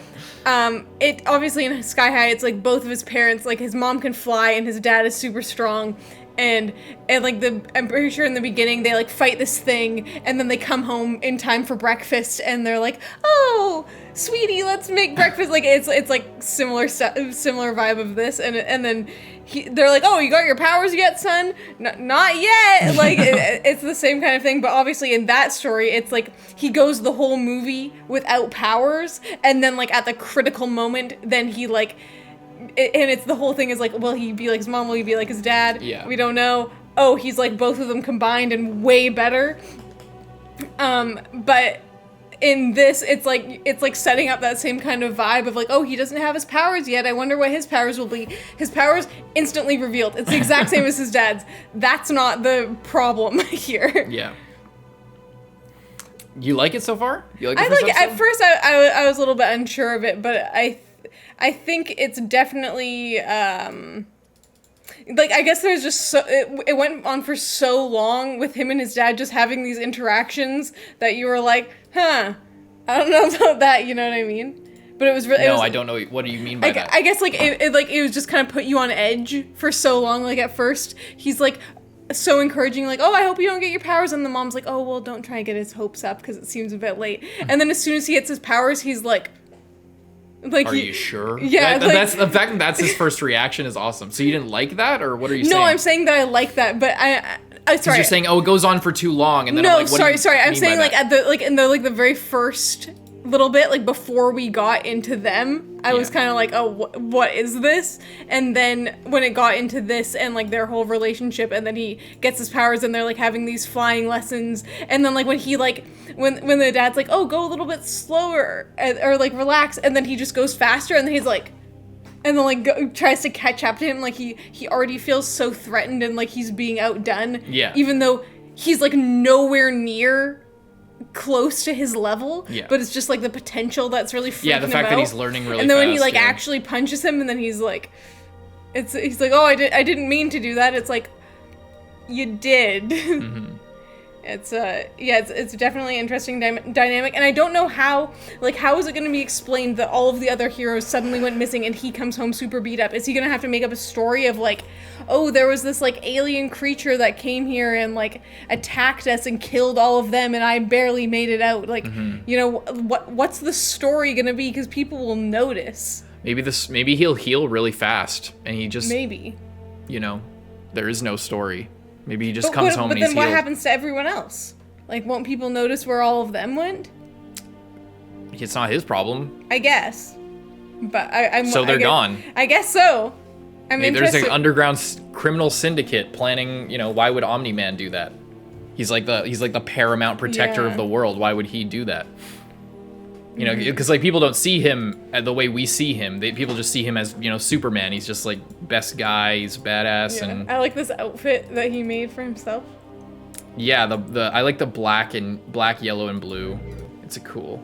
it obviously in Sky High it's like both of his parents, like his mom can fly and his dad is super strong. And like I'm pretty sure in the beginning they like fight this thing and then they come home in time for breakfast and they're like, oh, sweetie, let's make breakfast. Like it's like similar vibe of this and then they're like, oh, you got your powers yet, son? Not yet. Like it's the same kind of thing, but obviously in that story it's like he goes the whole movie without powers and then like at the critical moment then he like. And it's the whole thing is like, will he be like his mom? Will he be like his dad? Yeah. We don't know. Oh, he's like both of them combined and way better. But in this, it's like setting up that same kind of vibe of like, oh, he doesn't have his powers yet. I wonder what his powers will be. His powers instantly revealed. It's the exact same as his dad's. That's not the problem here. Yeah. You like it so far? You like I like it. At first, I was a little bit unsure of it, but I think it's definitely, like, I guess there's just it went on for so long with him and his dad just having these interactions that you were like, huh, I don't know about that, you know what I mean? But it was really... No, I don't know. What do you mean by that? I guess, like, it was just kind of put you on edge for so long, like, at first. He's, like, so encouraging, like, oh, I hope you don't get your powers, and the mom's like, oh, well, don't try and get his hopes up, because it seems a bit late. And then as soon as he gets his powers, he's like... Are you sure? Yeah, that's the fact that that's his first reaction is awesome. So you didn't like that, or what are you saying? No, I'm saying that I like that, but I sorry. You're saying, oh, it goes on for too long, and then no, I'm like, what sorry. I'm saying like that? at the very first little bit, like before we got into them, I was kind of like, oh, what is this? And then when it got into this and like their whole relationship, and then he gets his powers, and they're like having these flying lessons, and then like when he like when the dad's like, oh, go a little bit slower or like relax, and then he just goes faster, and then he's like. And then, like, tries to catch up to him, like, he already feels so threatened and, like, he's being outdone. Yeah. Even though he's, like, nowhere near close to his level. Yeah. But it's just, like, the potential that's really freaking him out. Yeah, the fact that he's learning really fast. And then when he, like, actually punches him, and then he's like, he's like, oh, I didn't mean to do that. It's like, you did. Mm-hmm. It's definitely an interesting dynamic, and I don't know how is it going to be explained that all of the other heroes suddenly went missing and he comes home super beat up? Is he going to have to make up a story of like, oh, there was this like alien creature that came here and like attacked us and killed all of them and I barely made it out? Like, you know, what's the story going to be? Because people will notice. Maybe he'll heal really fast and he just you know, there is no story. Maybe he just comes home and he's healed. But then what happens to everyone else? Like, won't people notice where all of them went? It's not his problem. I guess. But So they're gone. I guess so. Maybe there's an underground criminal syndicate planning, you know, why would Omni-Man do that? He's like the paramount protector of the world. Why would he do that? You know, because like people don't see him the way we see him. People just see him as, you know, Superman. He's just like best guy. He's badass, and I like this outfit that he made for himself. Yeah, I like the black, yellow, and blue. It's a cool.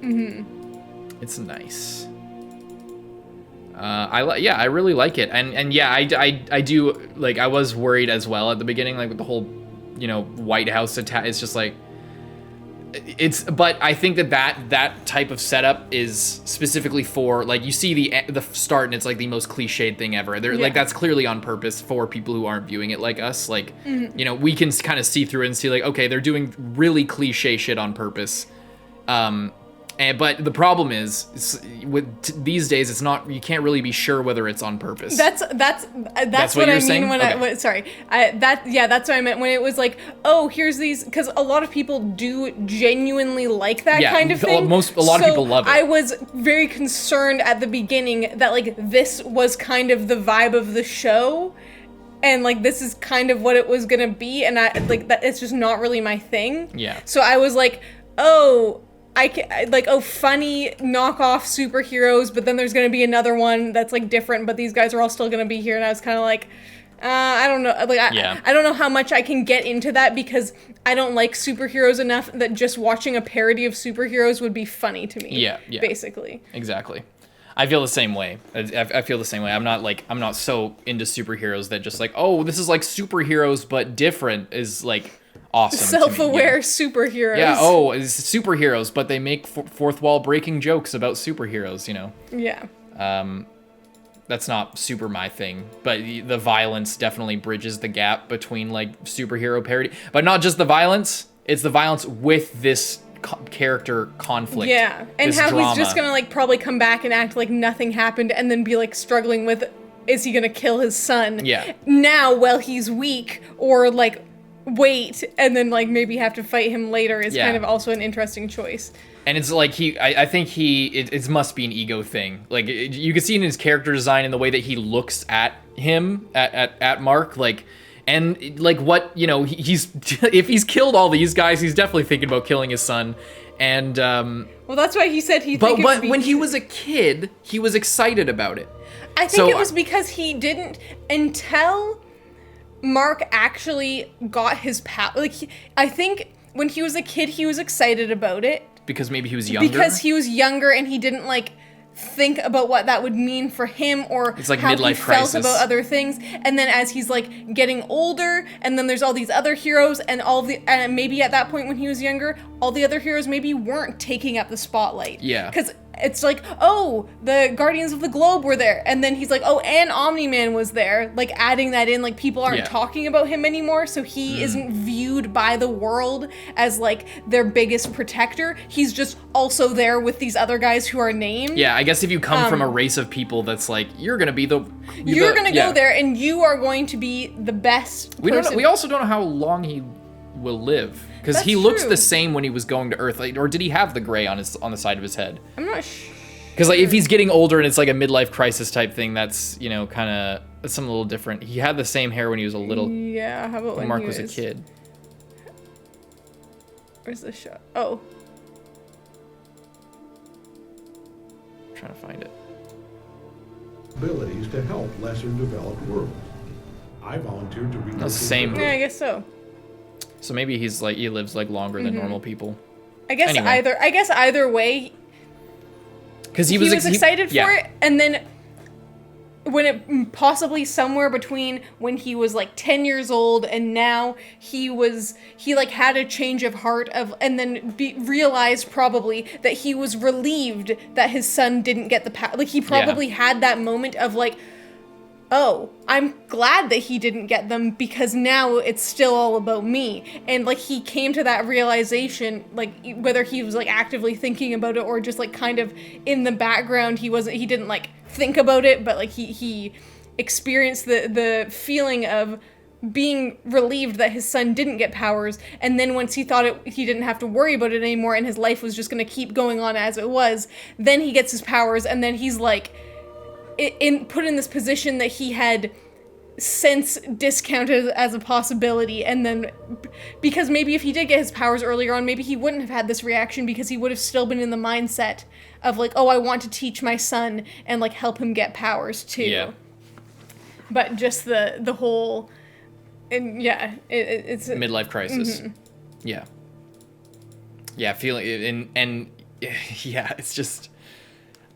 It's nice. I really like it, and yeah, I do like. I was worried as well at the beginning, like with the whole, you know, White House attack. It's just like. but I think that type of setup is specifically for, like, you see the start and it's like the most cliched thing ever. Like, that's clearly on purpose for people who aren't viewing it like us. Like, you know, we can kind of see through it and see, like, okay, they're doing really cliche shit on purpose. But the problem is with these days, it's not, you can't really be sure whether it's on purpose. That's what I mean when that's what I meant when it was like, oh, here's these, because a lot of people do genuinely like that kind of thing. A lot of people love it. I was very concerned at the beginning that, like, this was kind of the vibe of the show, and, like, this is kind of what it was gonna be, and I like that it's just not really my thing. Yeah. So I was like, oh, funny knockoff superheroes, but then there's gonna be another one that's, like, different, but these guys are all still gonna be here, and I was kind of like, I don't know, like, I don't know how much I can get into that, because I don't like superheroes enough that just watching a parody of superheroes would be funny to me. Yeah. Basically. Exactly. I feel the same way. I feel the same way. I'm not so into superheroes that just like, oh, this is like superheroes but different is like awesome. Self-aware superheroes. Yeah. Oh, it's superheroes, but they make fourth wall breaking jokes about superheroes. You know. Yeah. That's not super my thing, but the violence definitely bridges the gap between, like, superhero parody, but not just the violence. It's the violence with this character conflict. Yeah, and how drama. He's just gonna, like, probably come back and act like nothing happened, and then be, like, struggling with, is he gonna kill his son? Yeah. Now while he's weak, or, like, wait and then, like, maybe have to fight him later is kind of also an interesting choice. And it's like I think it must be an ego thing. Like, you can see in his character design and the way that he looks at him, at Mark, like, and like what, you know, he's if he's killed all these guys, he's definitely thinking about killing his son. And well, that's why he said he. But when he was a kid, he was excited about it. I think it was because he didn't until Mark actually got his power. Like, I think when he was a kid, he was excited about it. Because maybe he was younger? Because he was younger and he didn't, like, think about what that would mean for him or it's like how midlife he felt crisis. about other things. And then as he's, like, getting older, and then there's all these other heroes, and and maybe at that point when he was younger, all the other heroes maybe weren't taking up the spotlight. Yeah. Because it's like, oh, the Guardians of the Globe were there. And then he's like, oh, and Omni-Man was there. Like, adding that in, like, people aren't talking about him anymore, so he isn't viewed by the world as, like, their biggest protector. He's just also there with these other guys who are named. Yeah, I guess if you come from a race of people that's like, you're gonna be you're gonna go there, and you are going to be the best person. We also don't know how long he will live. Because he looks the same when he was going to Earth, like, or did he have the gray on the side of his head? I'm not sure. Because, like, if he's getting older and it's like a midlife crisis type thing, that's, you know, kind of something a little different. He had the same hair when he was a little. Yeah, how about when Mark he was a kid? Where's the shot? Oh, I'm trying to find it. Abilities to help lesser developed worlds. I volunteered to read. That's the same. Yeah, I guess so. So maybe he lives like longer than normal people. I guess either way. Because he was excited for it, and then when it possibly somewhere between when he was like 10 years old and now he like had a change of heart and then realized probably that he was relieved that his son didn't get the power. Like, he probably had that moment of like, oh, I'm glad that he didn't get them because now it's still all about me. And, like, he came to that realization, like, whether he was, like, actively thinking about it or just, like, kind of in the background, he didn't, like, think about it, but, like, he experienced the feeling of being relieved that his son didn't get powers. And then once he thought he didn't have to worry about it anymore and his life was just going to keep going on as it was, then he gets his powers, and then he's, like, put in this position that he had since discounted as a possibility, and then because maybe if he did get his powers earlier on, maybe he wouldn't have had this reaction because he would have still been in the mindset of like, oh, I want to teach my son and like help him get powers too. Yeah. But just the whole, and yeah, it's midlife crisis. Mm-hmm. Yeah, feeling and yeah, it's just.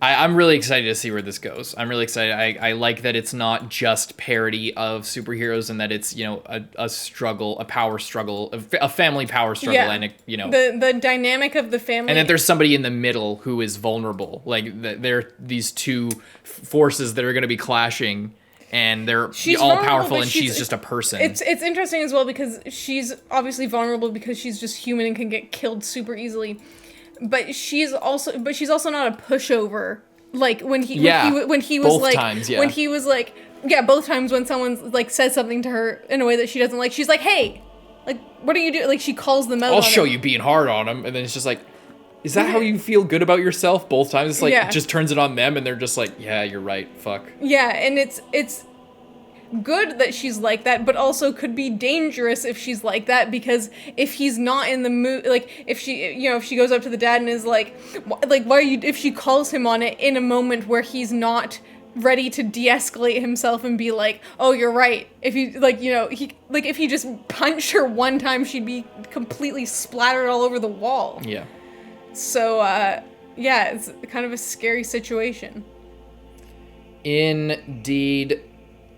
I'm really excited to see where this goes. I'm really excited. I like that it's not just parody of superheroes and that it's, you know, a struggle, a power struggle, a family power struggle, and, you know. The dynamic of the family. And that there's somebody in the middle who is vulnerable. Like, they're these two forces that are going to be clashing, and they're all powerful, and she's just a person. It's interesting as well because she's obviously vulnerable because she's just human and can get killed super easily. But she's also not a pushover. Like when he was both like times, when he was like both times when someone's like says something to her in a way that she doesn't like, she's like, hey, like what are you doing? Like she calls them out. I'll show you being hard on him, and then it's just like, is that how you feel good about yourself? Both times it's like it just turns it on them, and they're just like, yeah, you're right, fuck. Yeah, and it's good that she's like that, but also could be dangerous if she's like that, because if he's not in the mood, like if she goes up to the dad and is like why are you, if she calls him on it in a moment where he's not ready to de-escalate himself and be like, oh, you're right, if you if he just punched her one time, she'd be completely splattered all over the wall. Yeah. So it's kind of a scary situation. Indeed.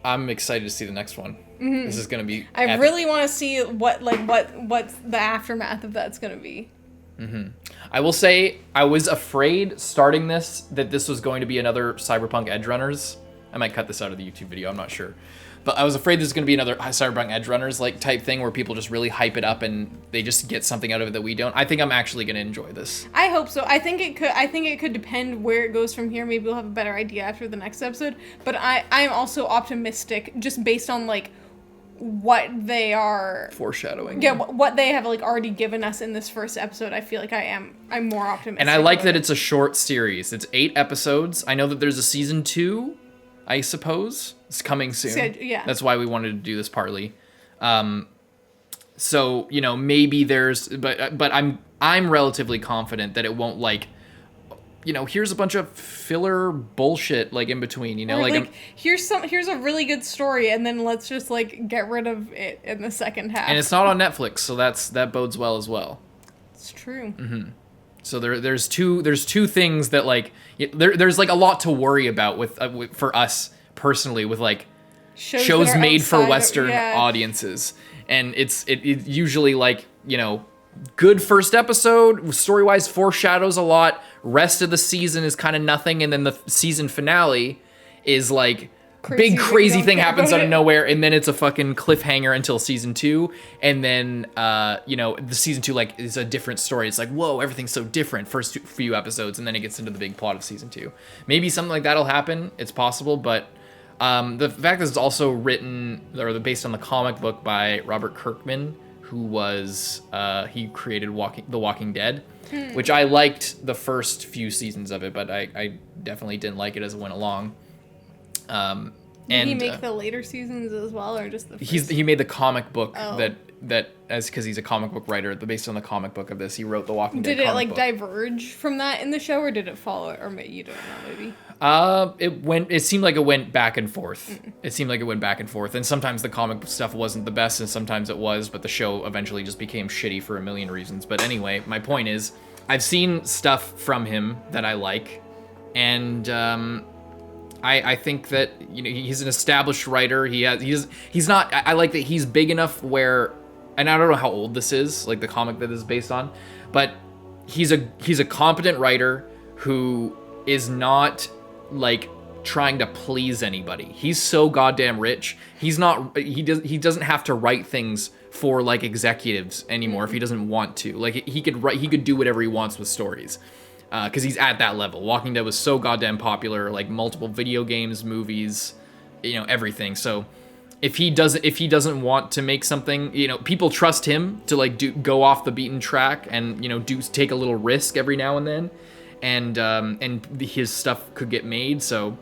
I'm excited to see the next one. Mm-hmm. This is gonna be. I really want to see what the aftermath of that's gonna be. Mm-hmm. I will say I was afraid starting this that this was going to be another Cyberpunk Edge Runners. I might cut this out of the YouTube video. I'm not sure, but I was afraid this was going to be another Cyberpunk Edge Runners like type thing where people just really hype it up and they just get something out of it that we don't. I think I'm actually going to enjoy this. I hope so. I think it could depend where it goes from here. Maybe we'll have a better idea after the next episode. But I'm also optimistic just based on like what they are foreshadowing. Yeah, what they have like already given us in this first episode. I feel like I'm more optimistic. And I like that it's a short series. It's 8 episodes. I know that there's a season 2, I suppose. It's coming soon. Yeah. That's why we wanted to do this partly. So, you know, maybe there's but I'm relatively confident that it won't like, you know, here's a bunch of filler bullshit like in between, you know, like here's a really good story and then let's just like get rid of it in the second half. And it's not on Netflix, so that bodes well as well. It's true. Mm-hmm. So there's two things that like there's like a lot to worry about with for us personally with like shows made for Western audiences, and it usually like, you know, good first episode story-wise foreshadows a lot, rest of the season is kind of nothing, and then the season finale is like crazy thing happens out of nowhere, and then it's a fucking cliffhanger until season 2, and then you know, the season 2 like is a different story. It's like, whoa, everything's so different first few episodes, and then it gets into the big plot of season 2. Maybe something like that'll happen. It's possible, but the fact that it's also written or based on the comic book by Robert Kirkman, who was he created The Walking Dead, which I liked the first few seasons of it, but I definitely didn't like it as it went along. Did he make the later seasons as well, or just the first? He made the comic book that as because he's a comic book writer, based on the comic book of this, he wrote The Walking Dead. Did it like diverge from that in the show, or did it follow it, or you don't know, maybe? It seemed like it went back and forth. It seemed like it went back and forth, and sometimes the comic stuff wasn't the best, and sometimes it was, but the show eventually just became shitty for a million reasons. But anyway, my point is, I've seen stuff from him that I like, and I think that, you know, he's an established writer. He's not. I like that he's big enough where, and I don't know how old this is, like the comic that this is based on, but he's a competent writer who is not like trying to please anybody. He's so goddamn rich. He doesn't have to write things for like executives anymore if he doesn't want to. Like he could do whatever he wants with stories. Because he's at that level. Walking Dead was so goddamn popular, like multiple video games, movies, you know, everything. So if he doesn't want to make something, you know, people trust him to like go off the beaten track and, you know, take a little risk every now and then, and his stuff could get made. So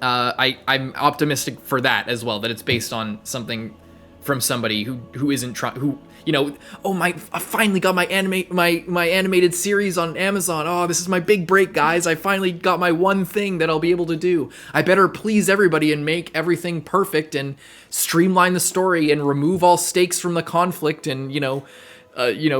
I'm optimistic for that as well, that it's based on something from somebody who isn't trying, who, you know, I finally got my animated series on Amazon. Oh, this is my big break, guys. I finally got my one thing that I'll be able to do. I better please everybody and make everything perfect and streamline the story and remove all stakes from the conflict and,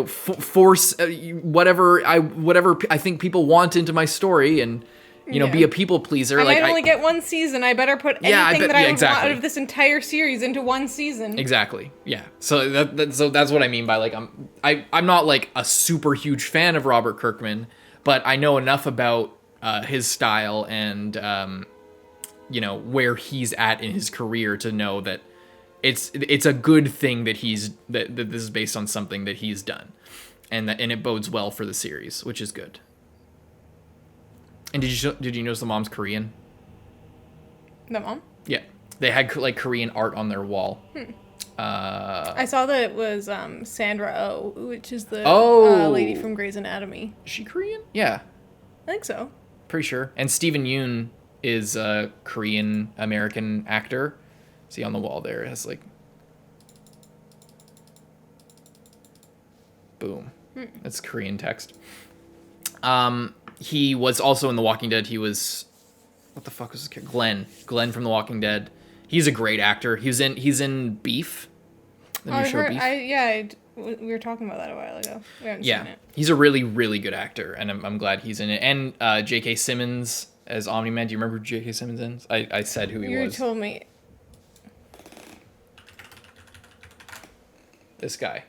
force whatever I think people want into my story. And, You know, be a people pleaser. I like might only get one season. I better put anything that I would want out of this entire series into one season. Exactly. Yeah. So that's what I mean by like I'm not like a super huge fan of Robert Kirkman, but I know enough about his style and you know where he's at in his career to know that it's a good thing that that this is based on something that he's done, and it bodes well for the series, which is good. And did you notice the mom's Korean? The mom? Yeah, they had like Korean art on their wall. I saw that it was Sandra Oh, which is the lady from Grey's Anatomy. Is she Korean? Yeah, I think so. Pretty sure. And Steven Yeun is a Korean American actor. See on the wall there, it has like, boom. That's Korean text. He was also in The Walking Dead. He was, what the fuck was his character? Glenn from The Walking Dead. He's a great actor. He's in Beef. The new show Beef. We were talking about that a while ago. We haven't Yeah, seen it. he's a really, really good actor, and I'm glad he's in it. And J.K. Simmons as Omni-Man. Do you remember who J.K. Simmons is? I said who he was. You told me. This guy.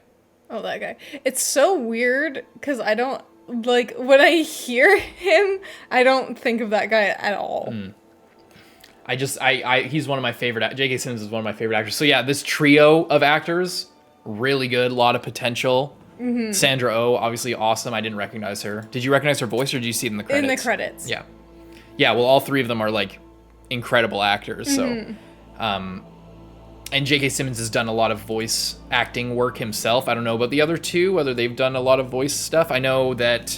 Oh, that guy. It's so weird because I don't, like, when I hear him, I don't think of that guy at all. He's one of my favorite, J.K. Simmons is one of my favorite actors. So yeah, this trio of actors, really good, a lot of potential. Sandra Oh, obviously awesome. I didn't recognize her. Did you recognize her voice or did you see it in the credits? In the credits. Yeah. Yeah, well, all three of them are like incredible actors. So, and J.K. Simmons has done a lot of voice acting work himself. I don't know about the other two, whether they've done a lot of voice stuff. I know that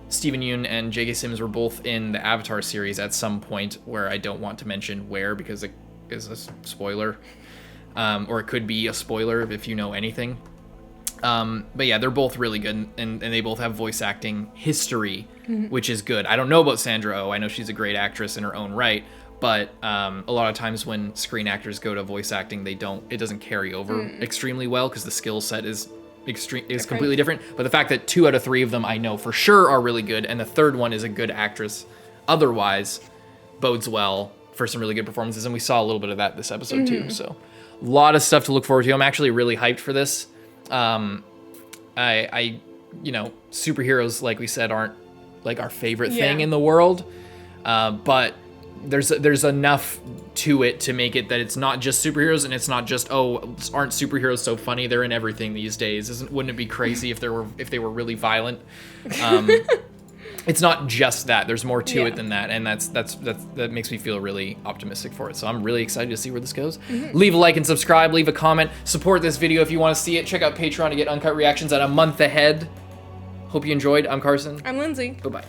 Steven Yeun and J.K. Simmons were both in the Avatar series at some point where I don't want to mention where because it is a spoiler. Or it could be a spoiler if you know anything. But yeah, they're both really good, and they both have voice acting history, which is good. I don't know about Sandra Oh. I know she's a great actress in her own right, but a lot of times when screen actors go to voice acting, it doesn't carry over extremely well because the skill set is completely different. But the fact that 2 out of 3 of them I know for sure are really good, and the third one is a good actress otherwise, bodes well for some really good performances, and we saw a little bit of that this episode too. So a lot of stuff to look forward to. I'm actually really hyped for this. Superheroes, like we said, aren't like our favorite thing in the world, but there's enough to it to make it that it's not just superheroes, and it's not just aren't superheroes so funny? They're in everything these days. Wouldn't it be crazy if they were really violent? It's not just that. There's more to it than that, and that makes me feel really optimistic for it. So I'm really excited to see where this goes. Leave a like and subscribe. Leave a comment. Support this video if you want to see it. Check out Patreon to get uncut reactions at a month ahead. Hope you enjoyed. I'm Carson. I'm Lindsay. Bye-bye.